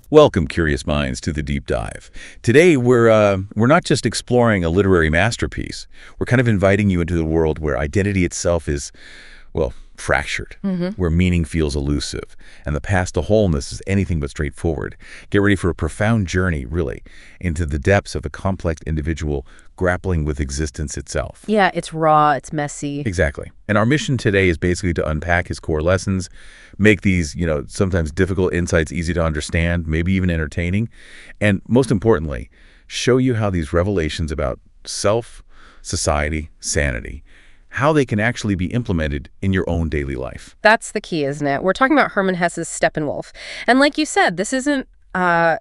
Welcome, curious minds, to the deep dive. Today, we're not just exploring a literary masterpiece. We're kind of inviting you into the world where identity itself is, well, fractured, where meaning feels elusive, and the path to wholeness is anything but straightforward. Get ready for a profound journey, really, into the depths of a complex individual grappling with existence itself. Yeah, it's raw, it's messy. Exactly. And our mission today is basically to unpack his core lessons, make these, sometimes difficult insights easy to understand, maybe even entertaining, and most importantly, show you how these revelations about self, society, sanity, how they can actually be implemented in your own daily life. That's the key, isn't it? We're talking about Hermann Hesse's Steppenwolf. And like you said, this isn't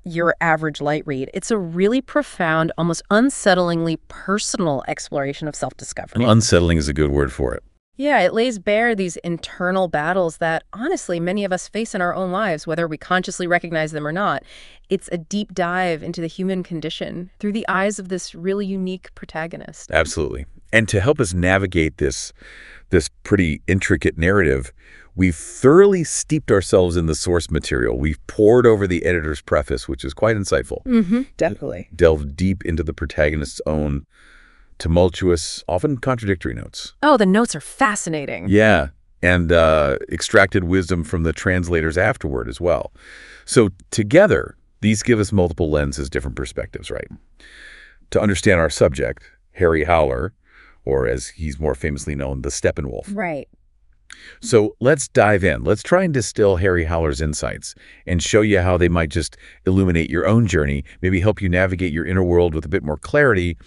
your average light read. It's a really profound, almost unsettlingly personal exploration of self-discovery. Unsettling is a good word for it. Yeah, it lays bare these internal battles that, honestly, many of us face in our own lives, whether we consciously recognize them or not. It's a deep dive into the human condition through the eyes of this really unique protagonist. Absolutely. And to help us navigate this pretty intricate narrative, we've thoroughly steeped ourselves in the source material. We've pored over the editor's preface, which is quite insightful. Definitely. Delved deep into the protagonist's own tumultuous, often contradictory notes. Oh, the notes are fascinating. Yeah, and extracted wisdom from the translators afterward as well. So together, these give us multiple lenses, different perspectives, right? To understand our subject, Harry Howler, or as he's more famously known, the Steppenwolf. Right. So let's dive in. Let's try and distill Harry Howler's insights and show you how they might just illuminate your own journey, maybe help you navigate your inner world with a bit more clarity,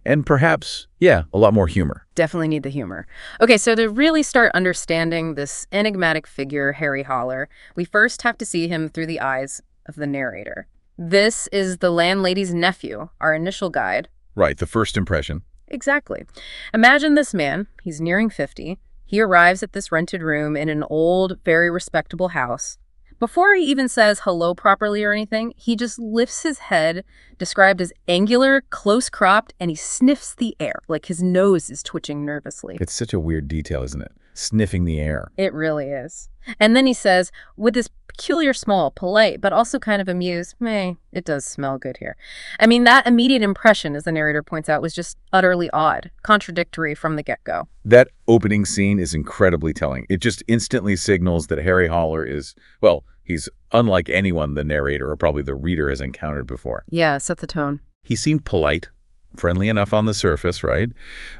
and perhaps, a lot more humor. Definitely need the humor. Okay, so to really start understanding this enigmatic figure, Harry Howler, we first have to see him through the eyes of the narrator. This is the landlady's nephew, our initial guide. Right, the first impression. Exactly. Imagine this man. He's nearing 50. He arrives at this rented room in an old, very respectable house. Before he even says hello properly or anything, he just lifts his head, described as angular, close-cropped, and he sniffs the air, like his nose is twitching nervously. It's such a weird detail, isn't it? Sniffing the air. It really is. And then he says, with this peculiar smile, polite, but also kind of amused, it does smell good here. I mean, that immediate impression, as the narrator points out, was just utterly odd, contradictory from the get-go. That opening scene is incredibly telling. It just instantly signals that Harry Howler is, well, he's unlike anyone the narrator or probably the reader has encountered before. Yeah, set the tone. He seemed polite, friendly enough on the surface, right?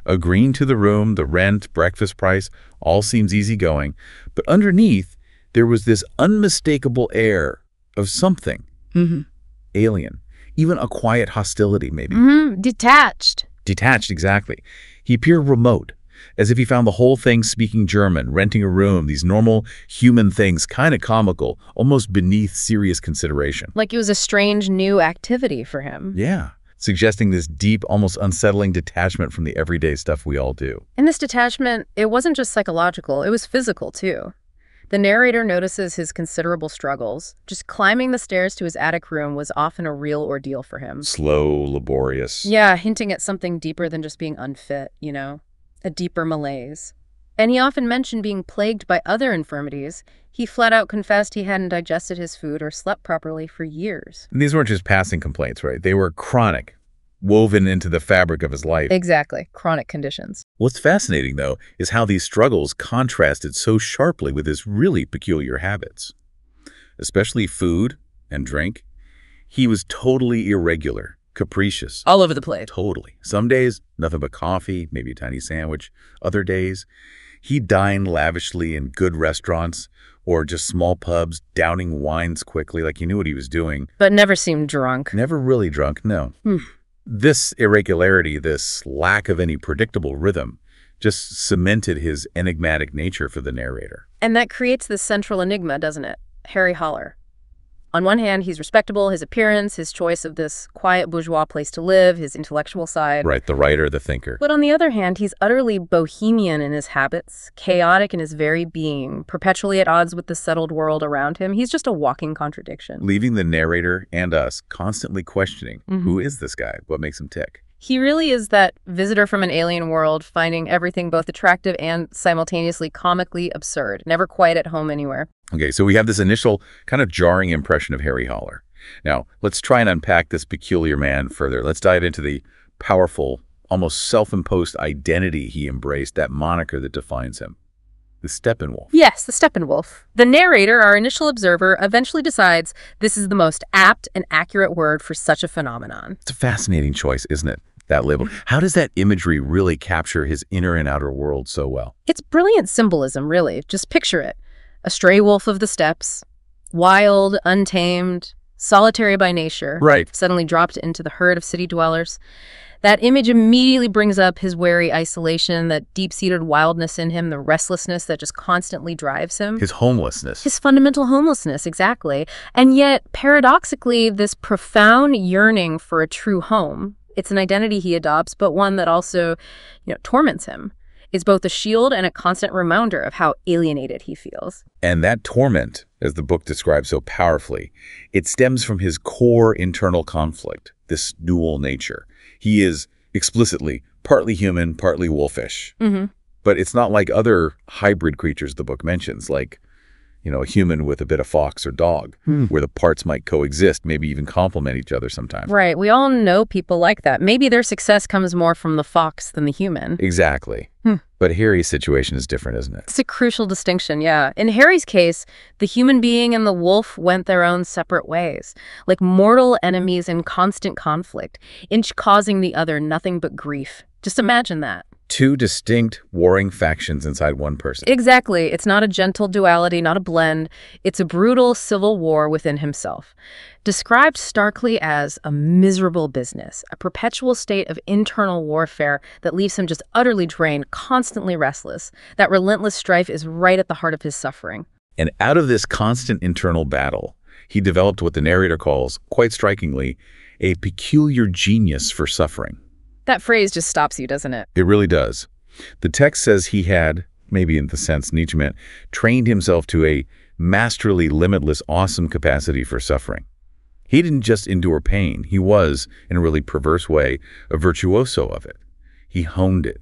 Agreeing to the room, the rent, breakfast price, all seems easygoing. But underneath, there was this unmistakable air of something. Alien. Even a quiet hostility, maybe. Detached. Detached, exactly. He appeared remote, as if he found the whole thing speaking German, renting a room, these normal human things, kind of comical, almost beneath serious consideration. Like it was a strange new activity for him. Yeah. Suggesting this deep, almost unsettling detachment from the everyday stuff we all do. And this detachment, it wasn't just psychological, it was physical too. The narrator notices his considerable struggles. Just climbing the stairs to his attic room was often a real ordeal for him. Slow, laborious. Yeah, hinting at something deeper than just being unfit, a deeper malaise. And he often mentioned being plagued by other infirmities. He flat out confessed he hadn't digested his food or slept properly for years. And these weren't just passing complaints, right? They were chronic, woven into the fabric of his life. Exactly. Chronic conditions. What's fascinating, though, is how these struggles contrasted so sharply with his really peculiar habits. Especially food and drink. He was totally irregular, capricious. All over the place. Totally. Some days, nothing but coffee, maybe a tiny sandwich. Other days, he dined lavishly in good restaurants or just small pubs, downing wines quickly like he knew what he was doing. But never seemed drunk. Never really drunk, no. This irregularity, this lack of any predictable rhythm, just cemented his enigmatic nature for the narrator. And that creates this central enigma, doesn't it? Harry Howler. On one hand, he's respectable, his appearance, his choice of this quiet bourgeois place to live, his intellectual side. Right, the writer, the thinker. But on the other hand, he's utterly bohemian in his habits, chaotic in his very being, perpetually at odds with the settled world around him. He's just a walking contradiction. Leaving the narrator and us constantly questioning, who is this guy? What makes him tick? He really is that visitor from an alien world, finding everything both attractive and simultaneously comically absurd, never quite at home anywhere. Okay, so we have this initial kind of jarring impression of Harry Howler. Now, let's try and unpack this peculiar man further. Let's dive into the powerful, almost self-imposed identity he embraced, that moniker that defines him. The Steppenwolf. Yes, the Steppenwolf. The narrator, our initial observer, eventually decides this is the most apt and accurate word for such a phenomenon. It's a fascinating choice, isn't it? That label. How does that imagery really capture his inner and outer world so well? It's brilliant symbolism, really. Just picture it. A stray wolf of the steppes, wild, untamed, solitary by nature, Right. suddenly dropped into the herd of city dwellers. That image immediately brings up his wary isolation, that deep-seated wildness in him, the restlessness that just constantly drives him. His homelessness. His fundamental homelessness, exactly. And yet, paradoxically, this profound yearning for a true home, it's an identity he adopts, but one that also, torments him. It's both a shield and a constant reminder of how alienated he feels. And that torment, as the book describes so powerfully, it stems from his core internal conflict, this dual nature. He is explicitly partly human, partly wolfish. But it's not like other hybrid creatures the book mentions, like, a human with a bit of fox or dog, where the parts might coexist, maybe even complement each other sometimes. Right. We all know people like that. Maybe their success comes more from the fox than the human. Exactly. But Harry's situation is different, isn't it? It's a crucial distinction, yeah. In Harry's case, the human being and the wolf went their own separate ways, like mortal enemies in constant conflict, each causing the other nothing but grief. Just imagine that. Two distinct, warring factions inside one person. Exactly. It's not a gentle duality, not a blend. It's a brutal civil war within himself. Described starkly as a miserable business, a perpetual state of internal warfare that leaves him just utterly drained, constantly restless. That relentless strife is right at the heart of his suffering. And out of this constant internal battle, he developed what the narrator calls, quite strikingly, a peculiar genius for suffering. That phrase just stops you, doesn't it? It really does. The text says he had, maybe in the sense Nietzsche meant, trained himself to a masterly, limitless, awesome capacity for suffering. He didn't just endure pain. He was, in a really perverse way, a virtuoso of it. He honed it,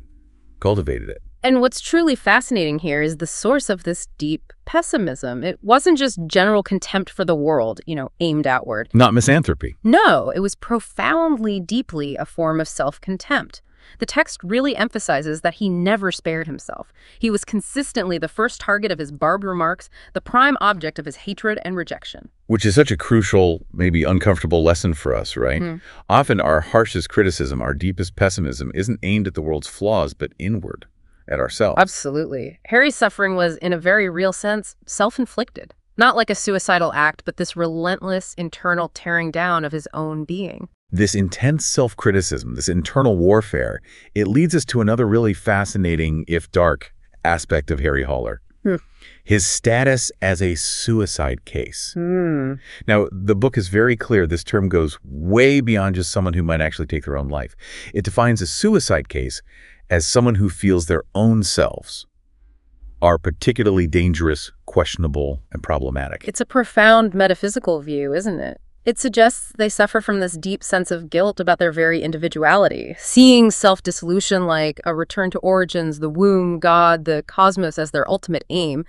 cultivated it. And what's truly fascinating here is the source of this deep pessimism. It wasn't just general contempt for the world, aimed outward. Not misanthropy. No, it was profoundly, deeply a form of self-contempt. The text really emphasizes that he never spared himself. He was consistently the first target of his barbed remarks, the prime object of his hatred and rejection. Which is such a crucial, maybe uncomfortable lesson for us, right? Often our harshest criticism, our deepest pessimism, isn't aimed at the world's flaws, but inward. At ourselves. Absolutely. Harry's suffering was, in a very real sense, self-inflicted. Not like a suicidal act, but this relentless internal tearing down of his own being. This intense self-criticism, this internal warfare, it leads us to another really fascinating, if dark, aspect of Harry Haller. His status as a suicide case. Now, the book is very clear. This term goes way beyond just someone who might actually take their own life. It defines a suicide case as someone who feels their own selves are particularly dangerous, questionable, and problematic. It's a profound metaphysical view, isn't it? It suggests they suffer from this deep sense of guilt about their very individuality, seeing self-dissolution like a return to origins, the womb, God, the cosmos as their ultimate aim,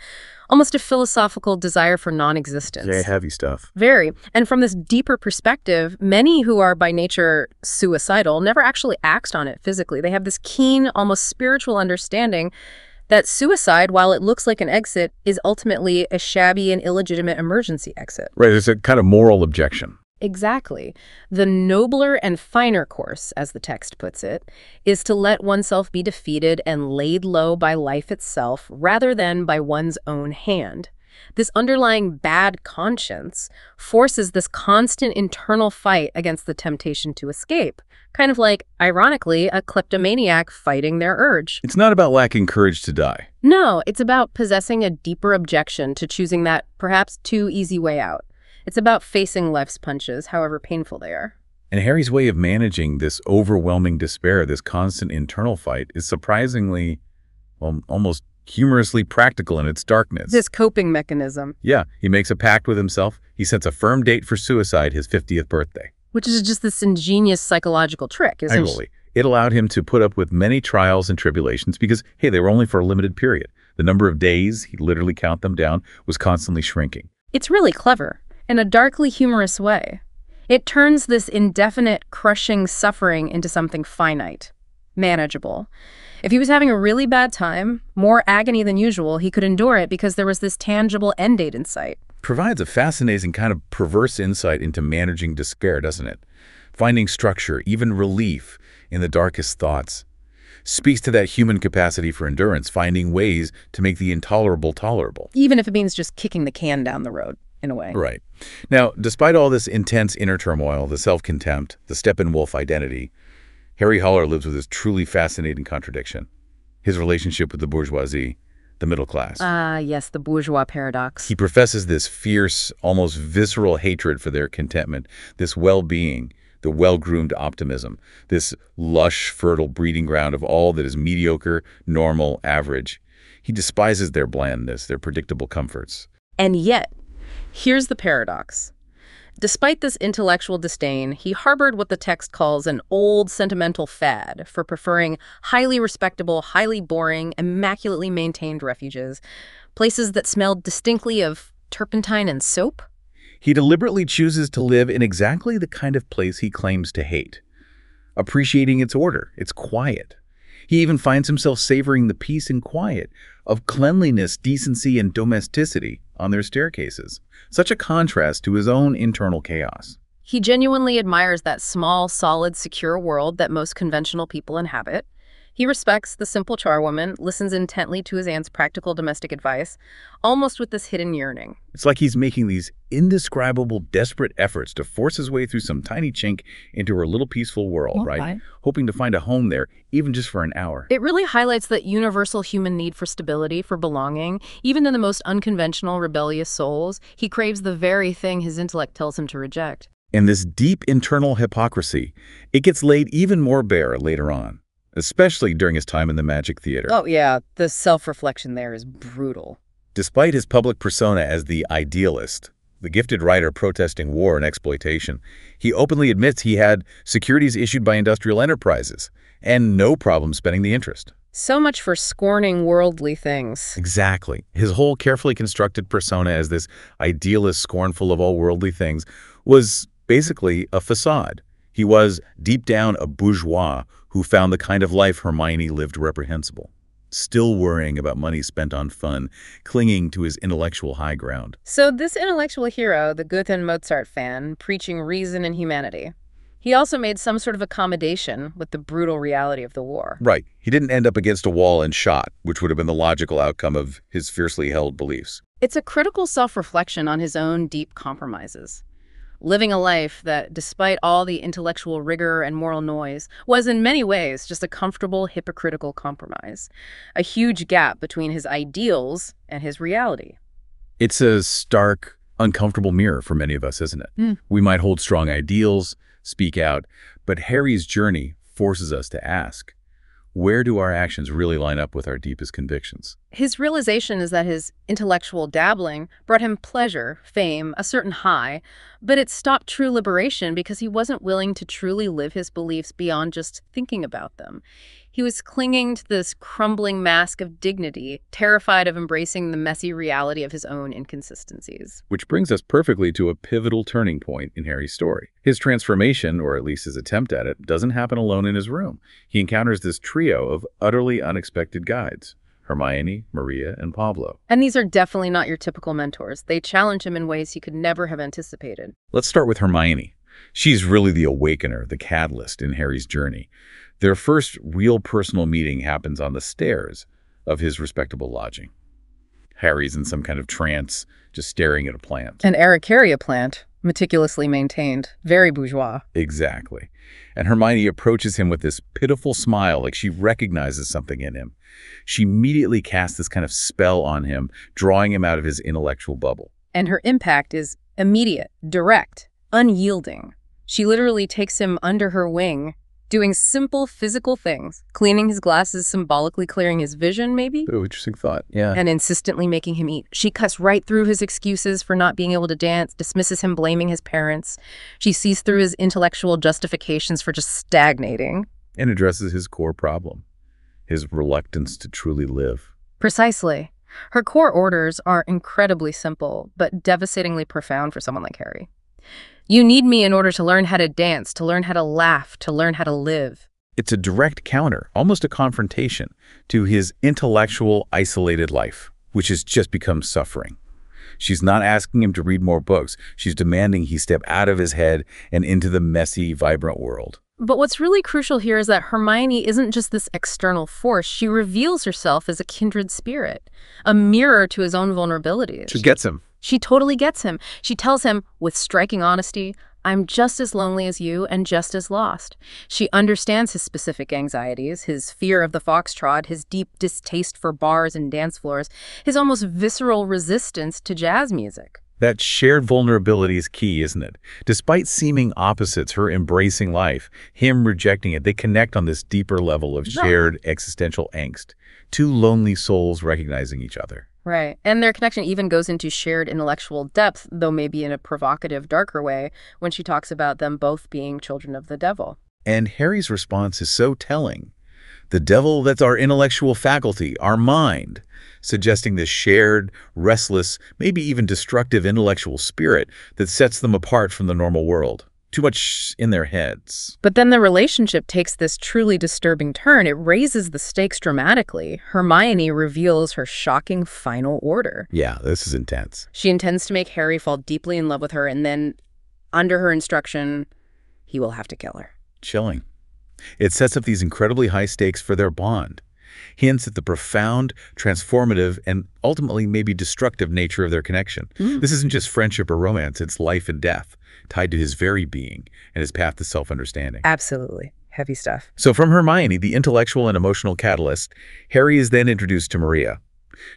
almost a philosophical desire for non-existence. Yeah, heavy stuff. Very. And from this deeper perspective, many who are by nature suicidal never actually act on it physically. They have this keen, almost spiritual understanding that suicide, while it looks like an exit, is ultimately a shabby and illegitimate emergency exit. Right, there's a kind of moral objection. Exactly. The nobler and finer course, as the text puts it, is to let oneself be defeated and laid low by life itself rather than by one's own hand. This underlying bad conscience forces this constant internal fight against the temptation to escape, kind of like, ironically, a kleptomaniac fighting their urge. It's not about lacking courage to die. No, it's about possessing a deeper objection to choosing that perhaps too easy way out. It's about facing life's punches, however painful they are. And Harry's way of managing this overwhelming despair, this constant internal fight, is surprisingly, well, almost humorously practical in its darkness. This coping mechanism. Yeah, he makes a pact with himself. He sets a firm date for suicide, his 50th birthday. Which is just this ingenious psychological trick, isn't it? Absolutely. It allowed him to put up with many trials and tribulations because, hey, they were only for a limited period. The number of days, he'd literally count them down, was constantly shrinking. It's really clever. in a darkly humorous way. It turns this indefinite, crushing suffering into something finite, manageable. If he was having a really bad time, more agony than usual, he could endure it because there was this tangible end date in sight. Provides a fascinating kind of perverse insight into managing despair, doesn't it? Finding structure, even relief, in the darkest thoughts. Speaks to that human capacity for endurance, finding ways to make the intolerable tolerable. Even if it means just kicking the can down the road, in a way. Right. Now, despite all this intense inner turmoil, the self-contempt, the Steppenwolf identity, Harry Haller lives with this truly fascinating contradiction. His relationship with the bourgeoisie, the middle class. Yes, the bourgeois paradox. He professes this fierce, almost visceral hatred for their contentment, this well-being, the well-groomed optimism, this lush, fertile breeding ground of all that is mediocre, normal, average. He despises their blandness, their predictable comforts. And yet, here's the paradox. Despite this intellectual disdain, he harbored what the text calls an old sentimental fad for preferring highly respectable, highly boring, immaculately maintained refuges, places that smelled distinctly of turpentine and soap. He deliberately chooses to live in exactly the kind of place he claims to hate, appreciating its order, its quiet. He even finds himself savoring the peace and quiet of cleanliness, decency, and domesticity on their staircases. Such a contrast to his own internal chaos. He genuinely admires that small, solid, secure world that most conventional people inhabit. He respects the simple charwoman, listens intently to his aunt's practical domestic advice, almost with this hidden yearning. It's like he's making these indescribable, desperate efforts to force his way through some tiny chink into her little peaceful world, right? Hoping to find a home there, even just for an hour. It really highlights that universal human need for stability, for belonging. Even in the most unconventional, rebellious souls, he craves the very thing his intellect tells him to reject. And this deep internal hypocrisy, it gets laid even more bare later on, especially during his time in the Magic Theater. Oh, yeah. The self-reflection there is brutal. Despite his public persona as the idealist, the gifted writer protesting war and exploitation, he openly admits he had securities issued by industrial enterprises and no problem spending the interest. So much for scorning worldly things. Exactly. His whole carefully constructed persona as this idealist scornful of all worldly things was basically a facade. He was, deep down, a bourgeois who found the kind of life Hermione lived reprehensible, still worrying about money spent on fun, clinging to his intellectual high ground. So this intellectual hero, the Goethe and Mozart fan, preaching reason and humanity, he also made some sort of accommodation with the brutal reality of the war. Right. He didn't end up against a wall and shot, which would have been the logical outcome of his fiercely held beliefs. It's a critical self-reflection on his own deep compromises. Living a life that, despite all the intellectual rigor and moral noise, was in many ways just a comfortable, hypocritical compromise. A huge gap between his ideals and his reality. It's a stark, uncomfortable mirror for many of us, isn't it? We might hold strong ideals, speak out, but Harry's journey forces us to ask, where do our actions really line up with our deepest convictions? His realization is that his intellectual dabbling brought him pleasure, fame, a certain high, but it stopped true liberation because he wasn't willing to truly live his beliefs beyond just thinking about them. He was clinging to this crumbling mask of dignity, terrified of embracing the messy reality of his own inconsistencies. Which brings us perfectly to a pivotal turning point in Harry's story. His transformation, or at least his attempt at it, doesn't happen alone in his room. He encounters this trio of utterly unexpected guides: Hermione, Maria, and Pablo. And these are definitely not your typical mentors. They challenge him in ways he could never have anticipated. Let's start with Hermione. She's really the awakener, the catalyst in Harry's journey. Their first real personal meeting happens on the stairs of his respectable lodging. Harry's in some kind of trance, just staring at a plant. An Aracaria plant, meticulously maintained, very bourgeois. Exactly. And Hermione approaches him with this pitiful smile, like she recognizes something in him. She immediately casts this kind of spell on him, drawing him out of his intellectual bubble. And her impact is immediate, direct, unyielding. She literally takes him under her wing, doing simple physical things, cleaning his glasses, symbolically clearing his vision, maybe? Oh, interesting thought, yeah. And insistently making him eat. She cuts right through his excuses for not being able to dance, dismisses him blaming his parents. She sees through his intellectual justifications for just stagnating. And addresses his core problem, his reluctance to truly live. Precisely. Her core orders are incredibly simple, but devastatingly profound for someone like Harry. You need me in order to learn how to dance, to learn how to laugh, to learn how to live. It's a direct counter, almost a confrontation, to his intellectual, isolated life, which has just become suffering. She's not asking him to read more books. She's demanding he step out of his head and into the messy, vibrant world. But what's really crucial here is that Hermione isn't just this external force. She reveals herself as a kindred spirit, a mirror to his own vulnerabilities. She gets him. She totally gets him. She tells him, with striking honesty, I'm just as lonely as you and just as lost. She understands his specific anxieties, his fear of the foxtrot, his deep distaste for bars and dance floors, his almost visceral resistance to jazz music. That shared vulnerability is key, isn't it? Despite seeming opposites, her embracing life, him rejecting it, they connect on this deeper level of shared existential angst. Two lonely souls recognizing each other. Right. And their connection even goes into shared intellectual depth, though maybe in a provocative, darker way, when she talks about them both being children of the devil. And Harry's response is so telling. The devil, that's our intellectual faculty, our mind, suggesting this shared, restless, maybe even destructive intellectual spirit that sets them apart from the normal world. Too much in their heads. But then the relationship takes this truly disturbing turn. It raises the stakes dramatically. Hermione reveals her shocking final order. Yeah, this is intense. She intends to make Harry fall deeply in love with her, and then, under her instruction, he will have to kill her. Chilling. It sets up these incredibly high stakes for their bond. Hints at the profound, transformative, and ultimately maybe destructive nature of their connection. This isn't just friendship or romance, it's life and death, tied to his very being and his path to self-understanding. Absolutely. Heavy stuff. So from Hermione, the intellectual and emotional catalyst, Harry is then introduced to Maria.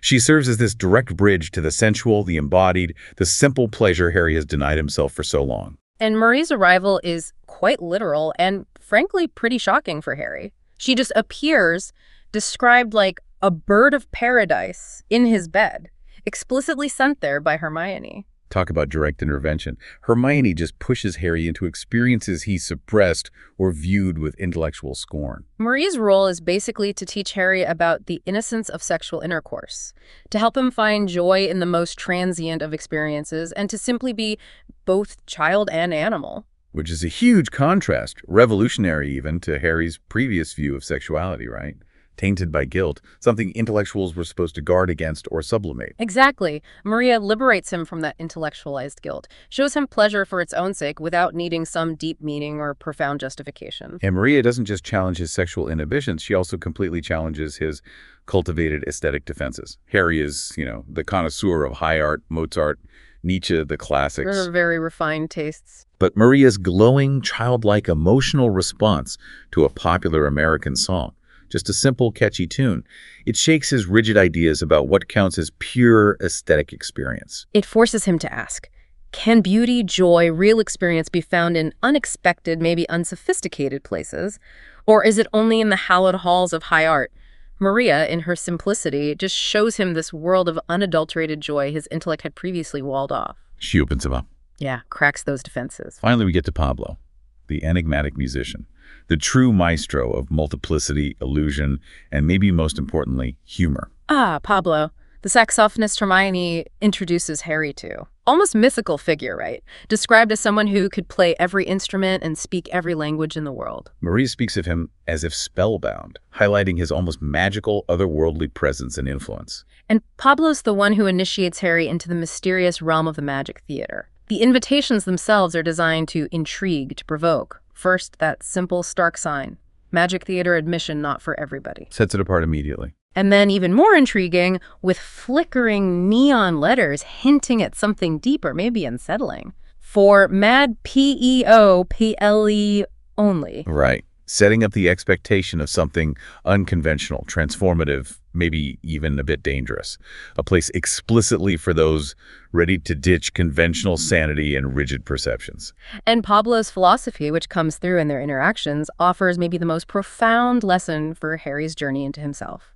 She serves as this direct bridge to the sensual, the embodied, the simple pleasure Harry has denied himself for so long. And Marie's arrival is quite literal and, frankly, pretty shocking for Harry. She just appears, described like a bird of paradise, in his bed, explicitly sent there by Hermione. Talk about direct intervention. Hermione just pushes Harry into experiences he suppressed or viewed with intellectual scorn. Marie's role is basically to teach Harry about the innocence of sexual intercourse, to help him find joy in the most transient of experiences, and to simply be both child and animal. Which is a huge contrast, revolutionary even, to Harry's previous view of sexuality, right? Tainted by guilt, something intellectuals were supposed to guard against or sublimate. Exactly. Maria liberates him from that intellectualized guilt, shows him pleasure for its own sake without needing some deep meaning or profound justification. And Maria doesn't just challenge his sexual inhibitions, she also completely challenges his cultivated aesthetic defenses. Harry is, the connoisseur of high art, Mozart, Nietzsche, the classics. Very refined tastes. But Maria's glowing, childlike emotional response to a popular American song, just a simple, catchy tune, it shakes his rigid ideas about what counts as pure aesthetic experience. It forces him to ask, can beauty, joy, real experience be found in unexpected, maybe unsophisticated places? Or is it only in the hallowed halls of high art? Maria, in her simplicity, just shows him this world of unadulterated joy his intellect had previously walled off. She opens him up. Yeah, cracks those defenses. Finally, we get to Pablo, the enigmatic musician, the true maestro of multiplicity, illusion, and maybe most importantly, humor. Ah, Pablo, the saxophonist Hermione introduces Harry to. Almost mythical figure, right? Described as someone who could play every instrument and speak every language in the world. Maria speaks of him as if spellbound, highlighting his almost magical, otherworldly presence and influence. And Pablo's the one who initiates Harry into the mysterious realm of the magic theater. The invitations themselves are designed to intrigue, to provoke. First, that simple, stark sign. Magic theater admission not for everybody. Sets it apart immediately. And then even more intriguing, with flickering neon letters hinting at something deeper, maybe unsettling. For mad P-E-O-P-L-E only. Right. Setting up the expectation of something unconventional, transformative, maybe even a bit dangerous. A place explicitly for those ready to ditch conventional sanity and rigid perceptions. And Pablo's philosophy, which comes through in their interactions, offers maybe the most profound lesson for Harry's journey into himself.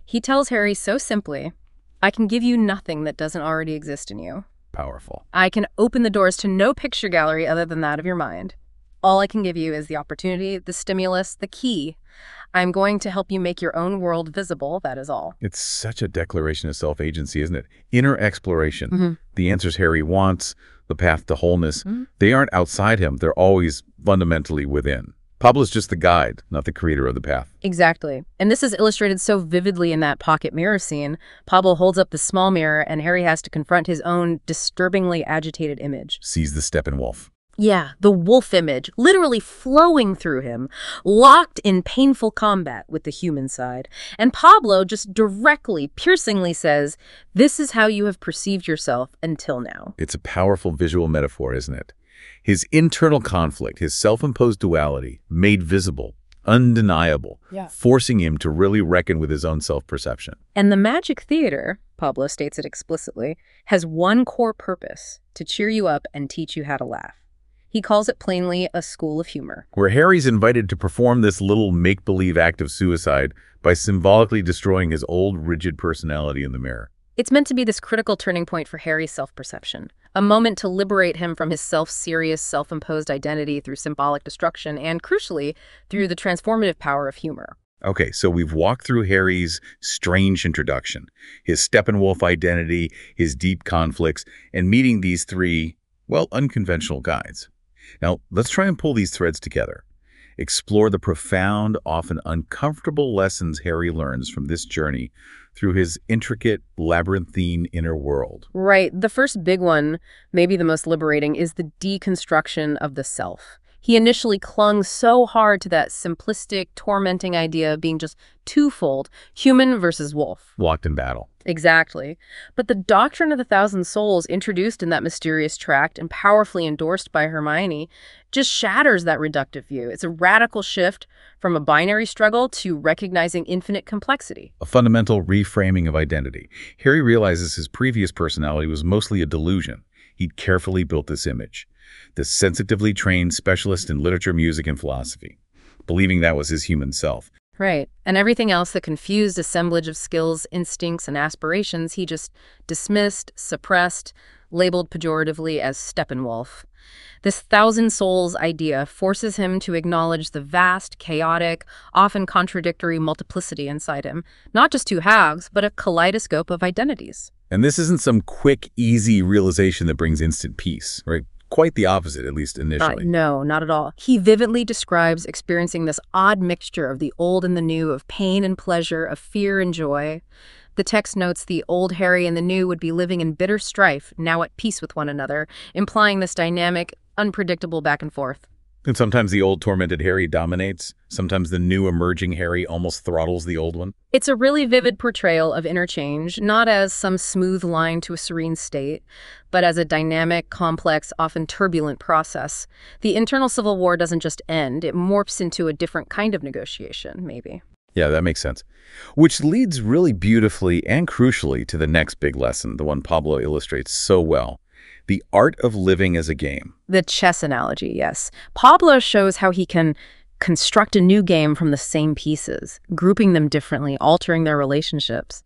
He tells Harry so simply, I can give you nothing that doesn't already exist in you. Powerful. I can open the doors to no picture gallery other than that of your mind. All I can give you is the opportunity, the stimulus, the key. I'm going to help you make your own world visible, that is all. It's such a declaration of self-agency, isn't it? Inner exploration. Mm-hmm. The answers Harry wants, the path to wholeness, they aren't outside him. They're always fundamentally within. Pablo's just the guide, not the creator of the path. Exactly. And this is illustrated so vividly in that pocket mirror scene. Pablo holds up the small mirror, and Harry has to confront his own disturbingly agitated image. Sees the Steppenwolf. Yeah, the wolf image, literally flowing through him, locked in painful combat with the human side. And Pablo just directly, piercingly says, "This is how you have perceived yourself until now." It's a powerful visual metaphor, isn't it? His internal conflict, his self-imposed duality, made visible, undeniable, forcing him to really reckon with his own self-perception. And the Magic Theater, Pablo states it explicitly, has one core purpose: to cheer you up and teach you how to laugh. He calls it plainly a school of humor. Where Harry's invited to perform this little make-believe act of suicide by symbolically destroying his old, rigid personality in the mirror. It's meant to be this critical turning point for Harry's self-perception, a moment to liberate him from his self-serious, self-imposed identity through symbolic destruction and, crucially, through the transformative power of humor. Okay, so we've walked through Harry's strange introduction, his Steppenwolf identity, his deep conflicts, and meeting these three, well, unconventional guides. Now, let's try and pull these threads together. Explore the profound, often uncomfortable lessons Harry learns from this journey through his intricate, labyrinthine inner world. Right. The first big one, maybe the most liberating, is the deconstruction of the self. He initially clung so hard to that simplistic, tormenting idea of being just twofold, human versus wolf. Locked in battle. Exactly. But the doctrine of the thousand souls introduced in that mysterious tract and powerfully endorsed by Hermione just shatters that reductive view. It's a radical shift from a binary struggle to recognizing infinite complexity. A fundamental reframing of identity. Harry realizes his previous personality was mostly a delusion. He'd carefully built this image. This sensitively trained specialist in literature, music, and philosophy, believing that was his human self. Right. And everything else, the confused assemblage of skills, instincts, and aspirations, he just dismissed, suppressed, labeled pejoratively as Steppenwolf. This thousand souls idea forces him to acknowledge the vast, chaotic, often contradictory multiplicity inside him. Not just two halves, but a kaleidoscope of identities. And this isn't some quick, easy realization that brings instant peace, right? Quite the opposite, at least initially. No, not at all. He vividly describes experiencing this odd mixture of the old and the new, of pain and pleasure, of fear and joy. The text notes the old Harry and the new would be living in bitter strife, now at peace with one another, implying this dynamic, unpredictable back and forth. And sometimes the old tormented Harry dominates. Sometimes the new emerging Harry almost throttles the old one. It's a really vivid portrayal of interchange, not as some smooth line to a serene state, but as a dynamic, complex, often turbulent process. The internal civil war doesn't just end, it morphs into a different kind of negotiation, maybe. Yeah, that makes sense. Which leads really beautifully and crucially to the next big lesson, the one Pablo illustrates so well. The art of living as a game. The chess analogy, yes. Pablo shows how he can construct a new game from the same pieces, grouping them differently, altering their relationships.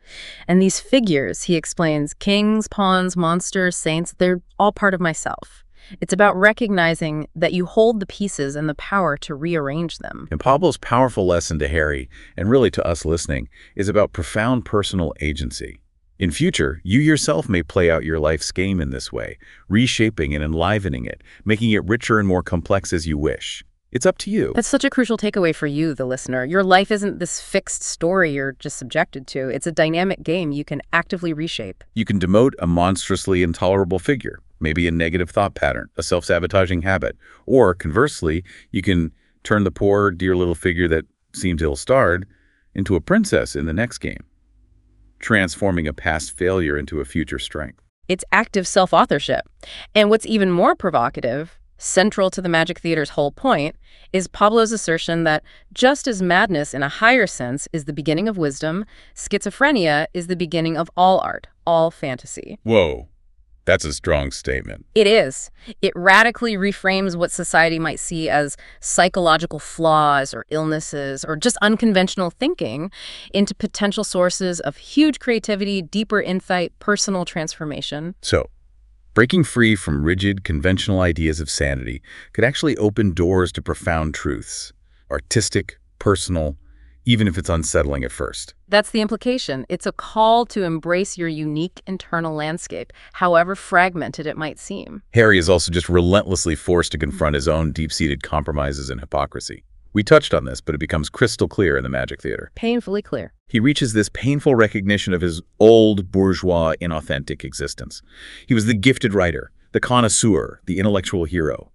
And these figures, he explains, kings, pawns, monsters, saints, they're all part of myself. It's about recognizing that you hold the pieces and the power to rearrange them. And Pablo's powerful lesson to Harry, and really to us listening, is about profound personal agency. In future, you yourself may play out your life's game in this way, reshaping and enlivening it, making it richer and more complex as you wish. It's up to you. That's such a crucial takeaway for you, the listener. Your life isn't this fixed story you're just subjected to. It's a dynamic game you can actively reshape. You can demote a monstrously intolerable figure, maybe a negative thought pattern, a self-sabotaging habit. Or, conversely, you can turn the poor, dear little figure that seems ill-starred into a princess in the next game, transforming a past failure into a future strength. It's active self-authorship. And what's even more provocative, central to the Magic Theater's whole point, is Pablo's assertion that just as madness in a higher sense is the beginning of wisdom, schizophrenia is the beginning of all art, all fantasy. Whoa, that's a strong statement. It is. It radically reframes what society might see as psychological flaws or illnesses or just unconventional thinking into potential sources of huge creativity, deeper insight, personal transformation. So, Breaking free from rigid, conventional ideas of sanity could actually open doors to profound truths, artistic, personal, even if it's unsettling at first. That's the implication. It's a call to embrace your unique internal landscape, however fragmented it might seem. Harry is also just relentlessly forced to confront his own deep-seated compromises and hypocrisy. We touched on this, but it becomes crystal clear in the Magic Theater. Painfully clear. He reaches this painful recognition of his old, bourgeois, inauthentic existence. He was the gifted writer, the connoisseur, the intellectual hero.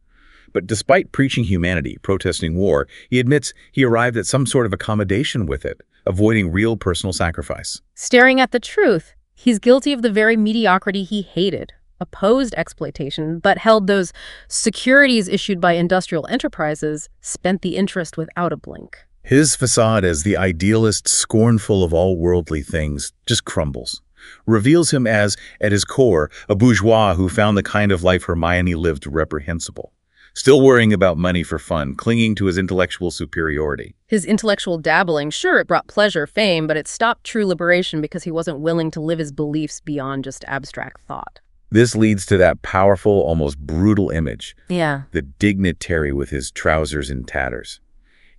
But despite preaching humanity, protesting war, he admits he arrived at some sort of accommodation with it, avoiding real personal sacrifice. Staring at the truth, he's guilty of the very mediocrity he hated, opposed exploitation, but held those securities issued by industrial enterprises, spent the interest without a blink. His facade as the idealist, scornful of all worldly things, just crumbles. Reveals him as, at his core, a bourgeois who found the kind of life Hermione lived reprehensible. Still worrying about money for fun, clinging to his intellectual superiority. His intellectual dabbling, sure, it brought pleasure, fame, but it stopped true liberation because he wasn't willing to live his beliefs beyond just abstract thought. This leads to that powerful, almost brutal image. Yeah. The dignitary with his trousers in tatters.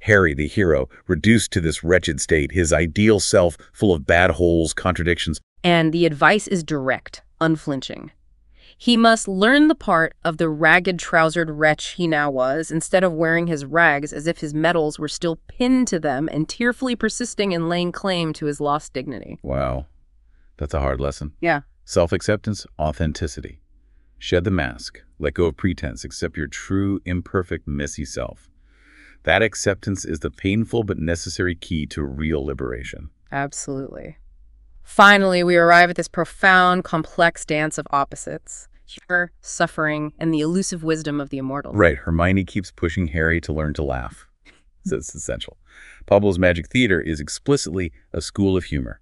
Harry, the hero, reduced to this wretched state, his ideal self full of bad holes, contradictions. And the advice is direct, unflinching. He must learn the part of the ragged-trousered wretch he now was, instead of wearing his rags as if his medals were still pinned to them and tearfully persisting in laying claim to his lost dignity. Wow. That's a hard lesson. Yeah. Self-acceptance, authenticity. Shed the mask. Let go of pretense. Accept your true, imperfect, messy self. That acceptance is the painful but necessary key to real liberation. Absolutely. Finally, we arrive at this profound, complex dance of opposites. Humor, suffering, and the elusive wisdom of the immortal. Right. Hermione keeps pushing Harry to learn to laugh. So it's essential. Pablo's Magic Theater is explicitly a school of humor.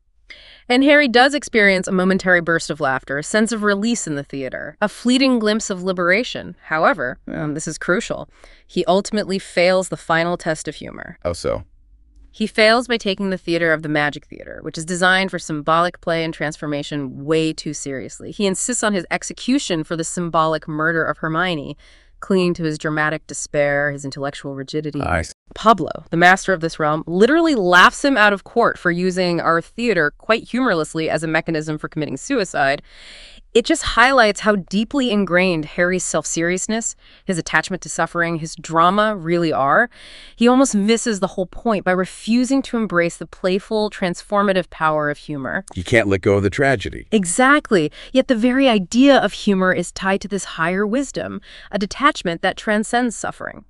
And Harry does experience a momentary burst of laughter, a sense of release in the theater, a fleeting glimpse of liberation. However, this is crucial, he ultimately fails the final test of humor. How so? He fails by taking the theater of the Magic Theater, which is designed for symbolic play and transformation, way too seriously. He insists on his execution for the symbolic murder of Hermione, clinging to his dramatic despair, his intellectual rigidity. Pablo, the master of this realm, literally laughs him out of court for using our theater quite humorlessly as a mechanism for committing suicide. It just highlights how deeply ingrained Harry's self-seriousness, his attachment to suffering, his drama really are. He almost misses the whole point by refusing to embrace the playful, transformative power of humor. You can't let go of the tragedy. Exactly. Yet the very idea of humor is tied to this higher wisdom, a detachment that transcends suffering.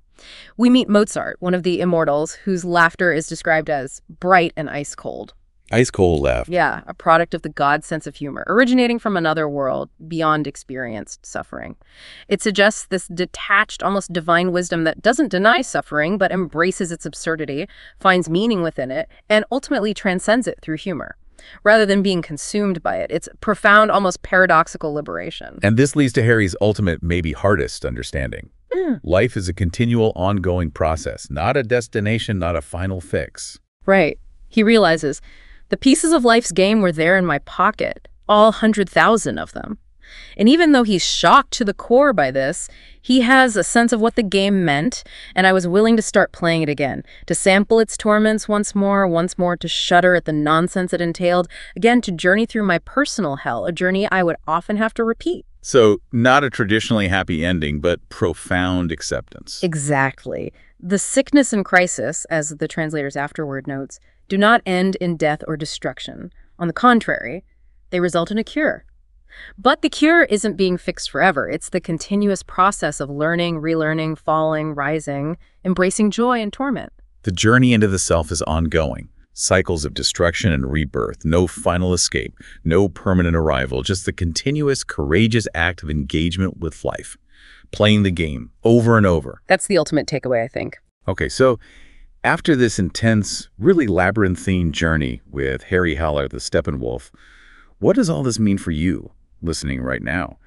We meet Mozart, one of the immortals, whose laughter is described as bright and ice cold. Ice cold laugh. Yeah, a product of the God sense of humor, originating from another world beyond experienced suffering. It suggests this detached, almost divine wisdom that doesn't deny suffering, but embraces its absurdity, finds meaning within it, and ultimately transcends it through humor. Rather than being consumed by it, it's profound, almost paradoxical liberation. And this leads to Harry's ultimate, maybe hardest understanding. Life is a continual, ongoing process, not a destination, not a final fix. Right. He realizes, the pieces of life's game were there in my pocket, all 100,000 of them. And even though he's shocked to the core by this, he has a sense of what the game meant, and I was willing to start playing it again, to sample its torments once more to shudder at the nonsense it entailed, again to journey through my personal hell, a journey I would often have to repeat. So, not a traditionally happy ending, but profound acceptance. Exactly. The sickness and crisis, as the translators afterward notes, do not end in death or destruction. On the contrary, they result in a cure. But the cure isn't being fixed forever. It's the continuous process of learning, relearning, falling, rising, embracing joy and torment. The journey into the self is ongoing. Cycles of destruction and rebirth, no final escape, no permanent arrival, just the continuous, courageous act of engagement with life. Playing the game over and over. That's the ultimate takeaway, I think. Okay, so after this intense, really labyrinthine journey with Harry Haller, the Steppenwolf, what does all this mean for you, listening right now?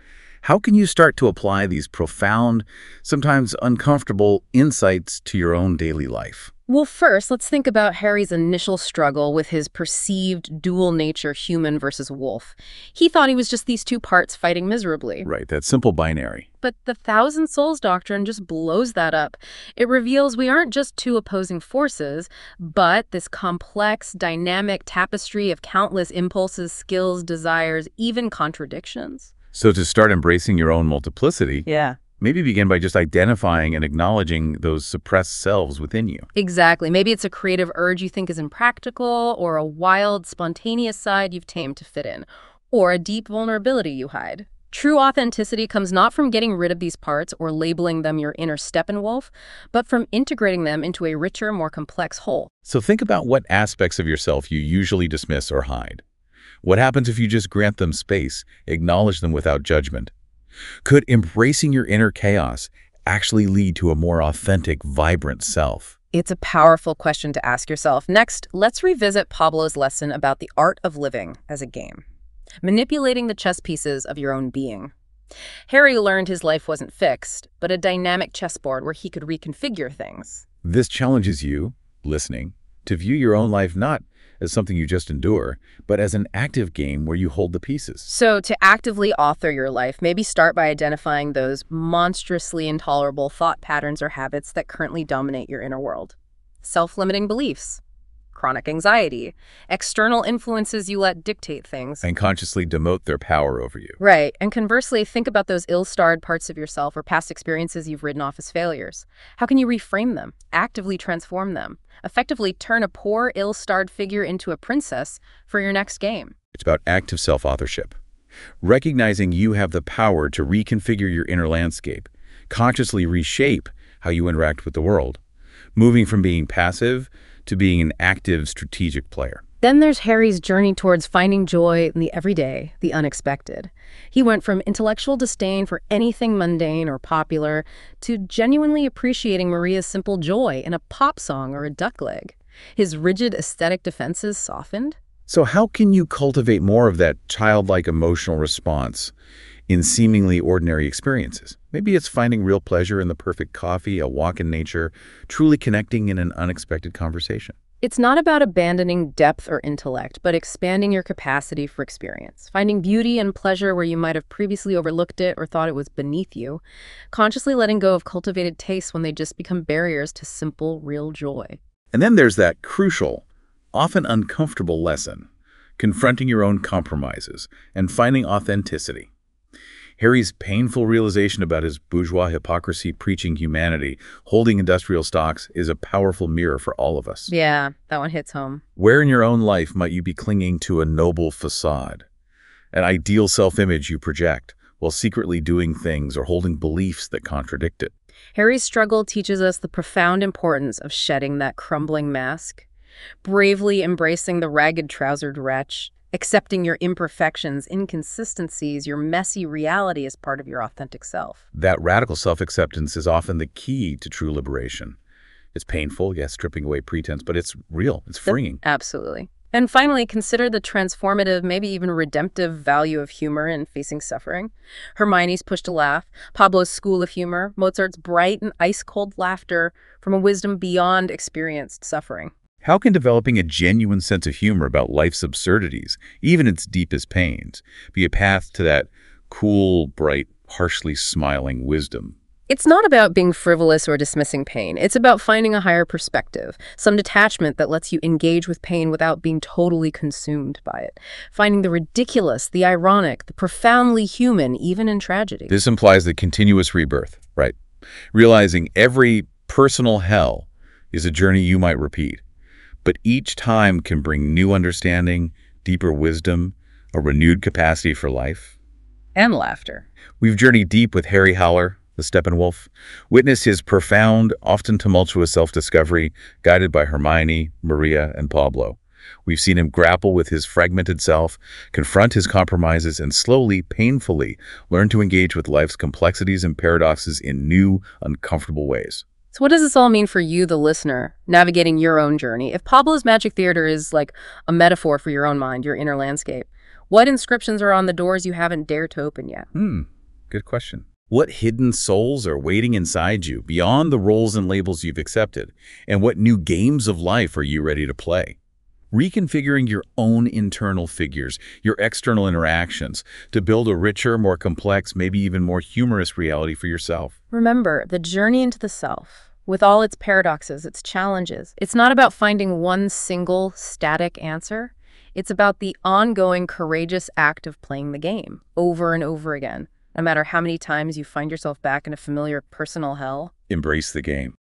How can you start to apply these profound, sometimes uncomfortable insights to your own daily life? Well, first, let's think about Harry's initial struggle with his perceived dual nature, human versus wolf. He thought he was just these two parts fighting miserably. Right, that simple binary. But the Thousand Souls doctrine just blows that up. It reveals we aren't just two opposing forces, but this complex, dynamic tapestry of countless impulses, skills, desires, even contradictions. So to start embracing your own multiplicity, Yeah. maybe begin by just identifying and acknowledging those suppressed selves within you. Exactly. Maybe it's a creative urge you think is impractical, or a wild, spontaneous side you've tamed to fit in, or a deep vulnerability you hide. True authenticity comes not from getting rid of these parts or labeling them your inner Steppenwolf, but from integrating them into a richer, more complex whole. So think about what aspects of yourself you usually dismiss or hide. What happens if you just grant them space, acknowledge them without judgment? Could embracing your inner chaos actually lead to a more authentic, vibrant self? It's a powerful question to ask yourself. Next, let's revisit Pablo's lesson about the art of living as a game. Manipulating the chess pieces of your own being. Harry learned his life wasn't fixed, but a dynamic chessboard where he could reconfigure things. This challenges you, listening, to view your own life not as something you just endure, but as an active game where you hold the pieces. So to actively author your life, maybe start by identifying those monstrously intolerable thought patterns or habits that currently dominate your inner world. Self-limiting beliefs, chronic anxiety, external influences you let dictate things. And consciously demote their power over you. Right. And conversely, think about those ill-starred parts of yourself or past experiences you've written off as failures. How can you reframe them, actively transform them, effectively turn a poor, ill-starred figure into a princess for your next game? It's about active self-authorship. Recognizing you have the power to reconfigure your inner landscape, consciously reshape how you interact with the world, moving from being passive to being an active, strategic player. Then there's Harry's journey towards finding joy in the everyday, the unexpected. He went from intellectual disdain for anything mundane or popular to genuinely appreciating Maria's simple joy in a pop song or a duck leg. His rigid aesthetic defenses softened. So how can you cultivate more of that childlike emotional response in seemingly ordinary experiences? Maybe it's finding real pleasure in the perfect coffee, a walk in nature, truly connecting in an unexpected conversation. It's not about abandoning depth or intellect, but expanding your capacity for experience, finding beauty and pleasure where you might have previously overlooked it or thought it was beneath you, consciously letting go of cultivated tastes when they just become barriers to simple, real joy. And then there's that crucial, often uncomfortable lesson, confronting your own compromises and finding authenticity. Harry's painful realization about his bourgeois hypocrisy preaching humanity, holding industrial stocks, is a powerful mirror for all of us. Yeah, that one hits home. Where in your own life might you be clinging to a noble facade, an ideal self-image you project, while secretly doing things or holding beliefs that contradict it? Harry's struggle teaches us the profound importance of shedding that crumbling mask, bravely embracing the ragged-trousered wretch, accepting your imperfections, inconsistencies, your messy reality as part of your authentic self. That radical self-acceptance is often the key to true liberation. It's painful, yes, stripping away pretense, but it's real, it's freeing. Absolutely. And finally, consider the transformative, maybe even redemptive value of humor in facing suffering. Hermione's push to laugh, Pablo's school of humor, Mozart's bright and ice-cold laughter from a wisdom beyond experienced suffering. How can developing a genuine sense of humor about life's absurdities, even its deepest pains, be a path to that cool, bright, harshly smiling wisdom? It's not about being frivolous or dismissing pain. It's about finding a higher perspective, some detachment that lets you engage with pain without being totally consumed by it. Finding the ridiculous, the ironic, the profoundly human, even in tragedy. This implies the continuous rebirth, right? Realizing every personal hell is a journey you might repeat, but each time can bring new understanding, deeper wisdom, a renewed capacity for life. And laughter. We've journeyed deep with Harry Howler, the Steppenwolf, witnessed his profound, often tumultuous self-discovery, guided by Hermione, Maria, and Pablo. We've seen him grapple with his fragmented self, confront his compromises, and slowly, painfully, learn to engage with life's complexities and paradoxes in new, uncomfortable ways. So what does this all mean for you, the listener, navigating your own journey? If Pablo's Magic Theater is like a metaphor for your own mind, your inner landscape, what inscriptions are on the doors you haven't dared to open yet? Good question. What hidden souls are waiting inside you beyond the roles and labels you've accepted? And what new games of life are you ready to play? Reconfiguring your own internal figures, your external interactions, to build a richer, more complex, maybe even more humorous reality for yourself. Remember, the journey into the self, with all its paradoxes, its challenges, it's not about finding one single, static answer. It's about the ongoing, courageous act of playing the game, over and over again. No matter how many times you find yourself back in a familiar personal hell. Embrace the game.